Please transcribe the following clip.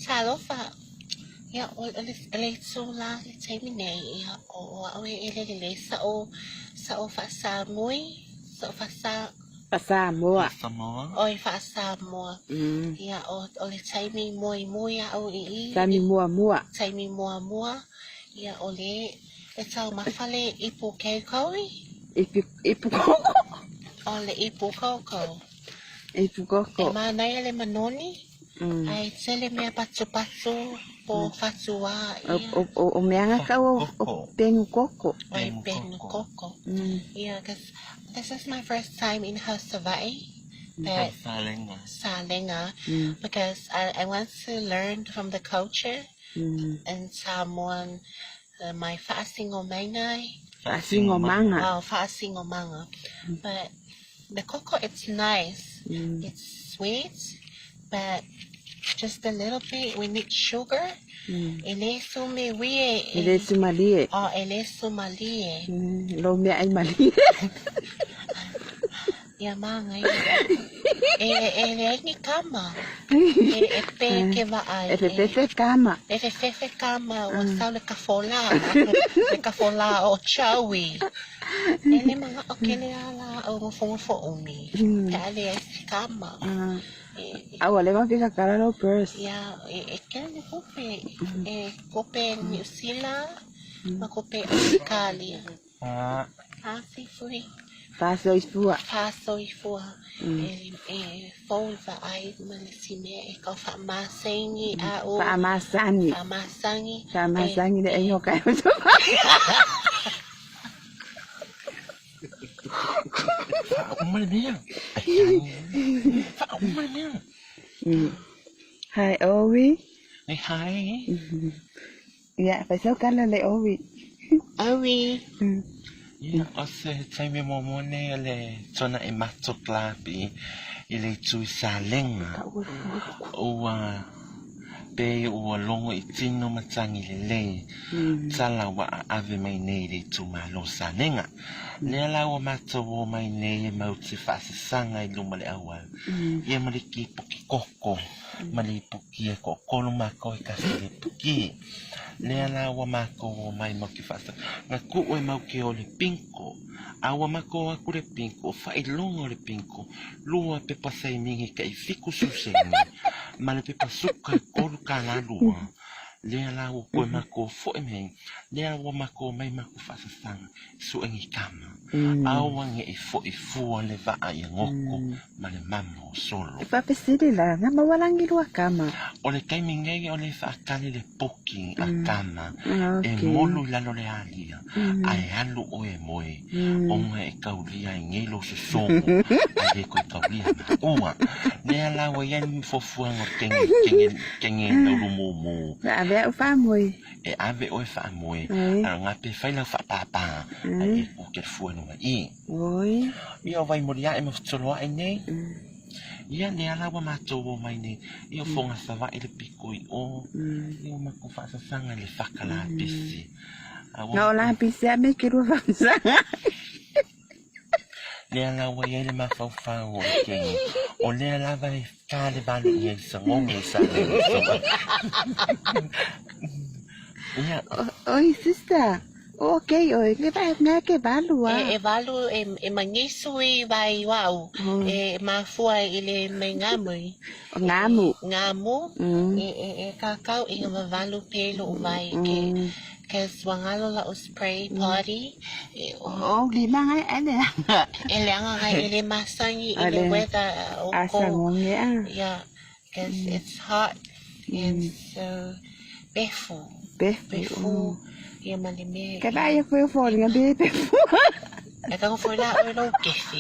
Talofa. Ya o le sola le taimine ia o au ele sa o fa sa moi sa o fa sa ภาษามัว Samoa. o i fa sa mo อืม ia o le taimi moi a o i สามีมัวมัว taimi mo ia o le tau mafale ipu kei koi อีปุโก o le ipu koko อีปุโกโก e mana ia le manoni อืม ai tele mea patu po fatua โอเมียงก็โอเป็นโกโก oi ben koko อืม yeah because this is my first time in Hawaii that Salenga. Salenga อืม because I want to learn from the culture อืม and someone my fasting o mainai อาซิงอมังอ่ะ fasting o manga but the cocoa it's nice อืม it's sweet but just a little bit we need sugar อืม ele sume wie เอเลสุมาลี oh ele sumalie อืมโลเมียไอมาลี ya manga ele ni kama e pe ke va ai เอเปเปกามอ่ะ e fe kama o sa le kafola o chawi ele manga o kele ala o fo umi te ale kama เอาอะไรมาพิการาโลเบิร์ส ya e kele kope New Zealand ma kope Australia si free ฟาโซอิฟัว Pasoifua folva ai malasime e ka fa masengi a o ฟามาซัน fa masangi ฟามาซันนี่ไอ้โยกไก่ Umania. Umania. ไฮโอวี Hey, hi. อย่าไปเที่ยวกันเลยโอวี awi Yeah, ose taime momone le tona e matoklapi ile tui salenga. Ua pe ua longo I tino matangi le tala wa ave mai nei le tu malo salenga. Le ala wa mato wo mai nei e mauti fasasanga I luma le awa. Ia maliki puki koko. Mali puki e koko lo mako I kasi le puki. Le ala wa mako wo mai mauki fasa. Nga ku o mauki o le pinko. Awa mako aku le pinko. Fa I longo le pinko. Lua pe pasai mingi ka I fiku susengi. Ma le pe pasuka I kolu ka la lua. Le ala wo koe mako fo e mei. Le ala wa mako mai mako fasa sanga. Su engi kama. Awa nge I fo I fua le vaa I ngoko. Ma le mamo solo. Papesiri la nga mawalangi lua kama. O le kaimingei o le whaakale le poki a kama. E Okay. molu lalo le alia. Ai alu o e moe. O nga e kauria I ngelo se songo. Ai e koe kauria na ua. Le ala wa ian fofuanga kenge na lumomo. Ave o famoi. E ave o e wha moe. Ai. A ngā pe whaila wha pāpā. Ai e o ke fuanua I. Oi. Ia o vai moria e mawhtoloa e nei. Ia ne ala wa mātou o mai nei. Ia whonga sawa I le piko I o. Ia mako whaasasanga le whakala pisi. Nga ola pisi a me kiru famsa. Le ala wa ia le mawhauwhau o le kengi. O le ala vai kāle bani I e sa ngonge sa le soa. Ia, Oi, sister. Okay, oi. Ke ba nga ke balua. e valu e mangisui vai wau e mafua I le mengamui Ngamu. ngamu e kakau e valu pelo vai ke swangalo la o spray party Oh, lima nga ane. e leanga ngai e le masangi I le Ale. weather o Asa ko ngonge a. yeah because it's hot and so befu ia malime Ke ba ia foi fo nga bebe. e ka foi la o lo kefi